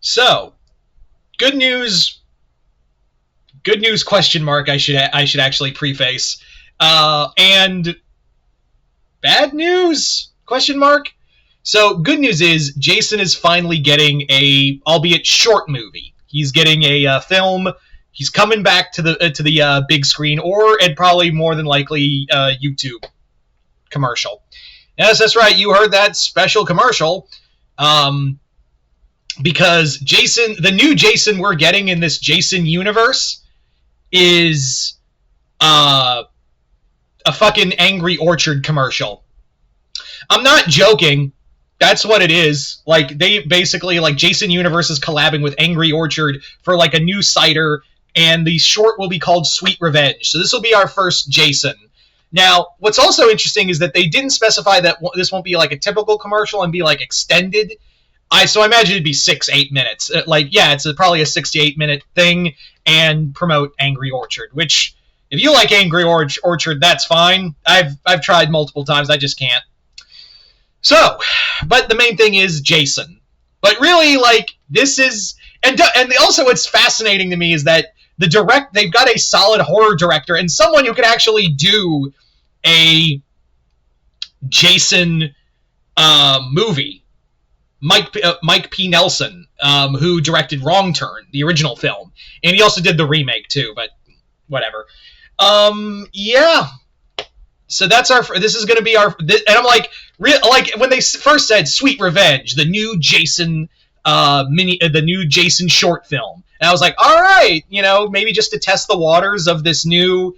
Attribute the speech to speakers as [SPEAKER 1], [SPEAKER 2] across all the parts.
[SPEAKER 1] So, good news. Good news? Question mark. I should actually preface. And bad news? Question mark. So, good news is Jason is finally getting a, albeit short, movie. He's getting a film. He's coming back to the big screen, and probably more than likely YouTube commercial. Yes, that's right. You heard that special commercial. Because Jason, the new Jason we're getting in this Jason universe, is a fucking Angry Orchard commercial. I'm not joking. That's what it is. Like, they basically, like, Jason Universe is collabing with Angry Orchard for, like, a new cider, and the short will be called Sweet Revenge. So this will be our first Jason. Now, what's also interesting is that they didn't specify that this won't be, like, a typical commercial and be, like, extended. So I imagine it'd be 6-8 minutes. It's probably a 68-minute thing, and promote Angry Orchard, which, if you like Angry Orchard, that's fine. I've tried multiple times. I just can't. So, but the main thing is Jason. But really, like, this is... And also what's fascinating to me is that they've got a solid horror director and someone who can actually do a Jason movie. Mike P. Nelson, who directed Wrong Turn, the original film. And he also did the remake, too, but whatever. Yeah. So that's this is going to be our... And I'm like, when they first said Sweet Revenge, the new Jason the new Jason short film. And I was like, all right, maybe just to test the waters of this new,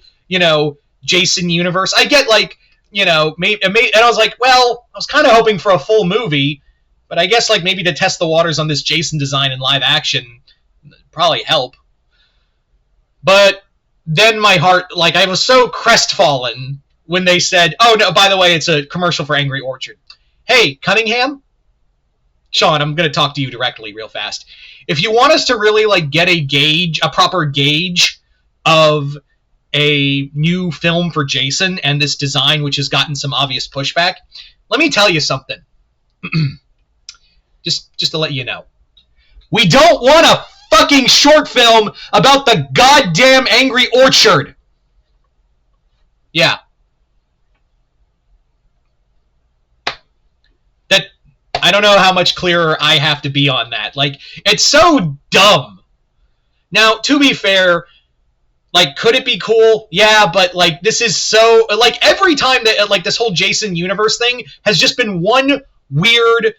[SPEAKER 1] Jason universe. I get, like, maybe, and I was like, well, I was kind of hoping for a full movie, but I guess, like, maybe to test the waters on this Jason design in live action probably help. But then my heart, like, I was so crestfallen when they said, oh, no, by the way, it's a commercial for Angry Orchard. Hey, Cunningham? Sean, I'm going to talk to you directly real fast. If you want us to really, like, get a proper gauge of a new film for Jason and this design, which has gotten some obvious pushback, let me tell you something. just to let you know. We don't want a fucking short film about the goddamn Angry Orchard. Yeah. I don't know how much clearer I have to be on that. Like, it's so dumb. Now, to be fair, like, could it be cool? Yeah, but, like, this is so... Like, every time that, like, this whole Jason universe thing has just been one weird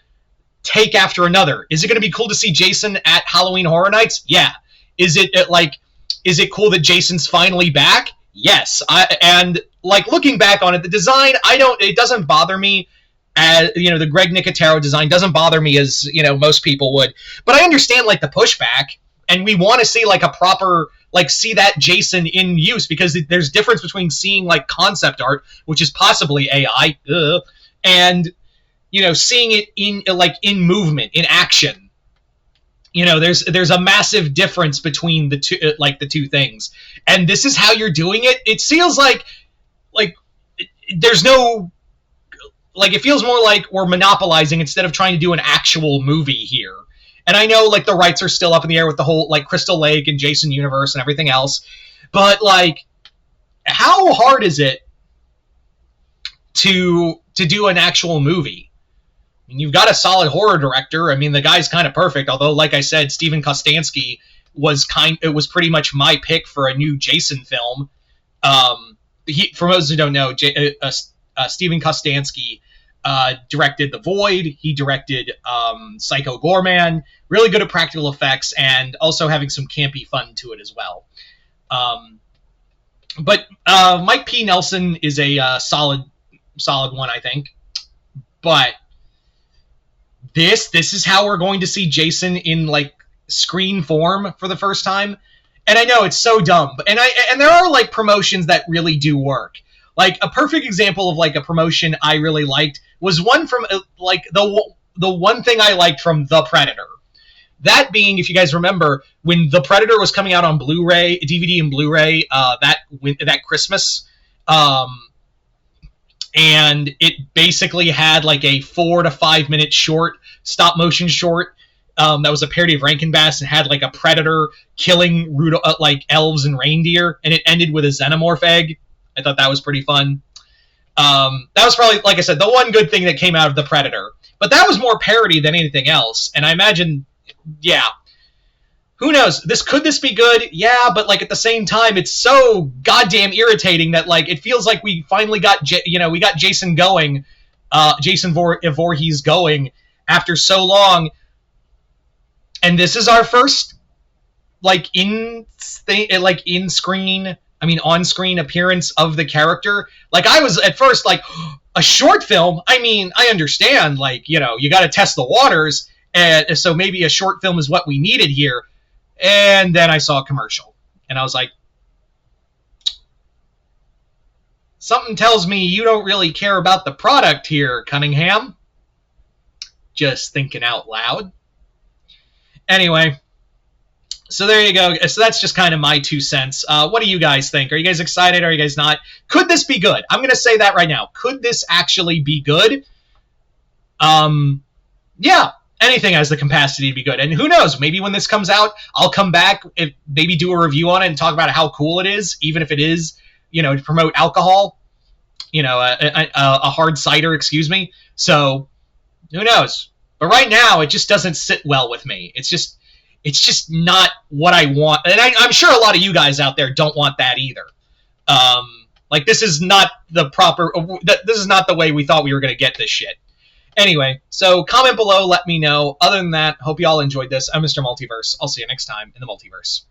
[SPEAKER 1] take after another. Is it going to be cool to see Jason at Halloween Horror Nights? Yeah. Is it cool that Jason's finally back? Yes. And, like, looking back on it, the design, it doesn't bother me. The Greg Nicotero design doesn't bother me as, most people would. But I understand, like, the pushback, and we want to see, like, a proper, like, see that Jason in use, because there's difference between seeing, like, concept art, which is possibly AI, and, seeing it in movement, in action. There's a massive difference between the two things. And this is how you're doing it. It feels like there's no... Like, it feels more like we're monopolizing instead of trying to do an actual movie here. And I know, like, the rights are still up in the air with the whole, like, Crystal Lake and Jason Universe and everything else. But, like, how hard is it to do an actual movie? I mean, you've got a solid horror director. I mean, the guy's kind of perfect. Although, like I said, Steven Kostanski was pretty much my pick for a new Jason film. For those who don't know, Steven Kostanski directed The Void. He directed Psycho Goreman. Really good at practical effects and also having some campy fun to it as well. But Mike P. Nelson is a solid one, I think. But this is how we're going to see Jason in, like, screen form for the first time. And I know it's so dumb, and there are, like, promotions that really do work. Like, a perfect example of, like, a promotion I really liked was one from, like, the one thing I liked from The Predator. That being, if you guys remember, when The Predator was coming out on Blu-ray, DVD and Blu-ray, that Christmas, and it basically had, like, a 4 to 5 minute short, stop-motion short, that was a parody of Rankin Bass and had like a predator killing like elves and reindeer, and it ended with a xenomorph egg. I thought that was pretty fun. That was probably, like I said, the one good thing that came out of the Predator. But that was more parody than anything else, and I imagine, yeah. Who knows? Could this be good? Yeah, but like at the same time, it's so goddamn irritating that like it feels like we finally got we got Jason going, Jason Voorhees going after so long, and this is our first like on-screen appearance of the character. Like I was at first like, a short film? I mean, I understand, like, you got to test the waters, and so maybe a short film is what we needed here. And then I saw a commercial, and I was like, something tells me you don't really care about the product here, Cunningham. Just thinking out loud. Anyway, so there you go. So that's just kind of my 2 cents. What do you guys think? Are you guys excited? Are you guys not? Could this be good? I'm going to say that right now. Could this actually be good? Yeah. Anything has the capacity to be good. And who knows? Maybe when this comes out, I'll come back, maybe do a review on it and talk about how cool it is, even if it is, to promote alcohol, a hard cider, excuse me. So who knows? But right now, it just doesn't sit well with me. It's just not what I want. And I'm sure a lot of you guys out there don't want that either. Like, this is not this is not the way we thought we were going to get this shit. Anyway, so comment below, let me know. Other than that, hope you all enjoyed this. I'm Mr. Multiverse. I'll see you next time in the multiverse.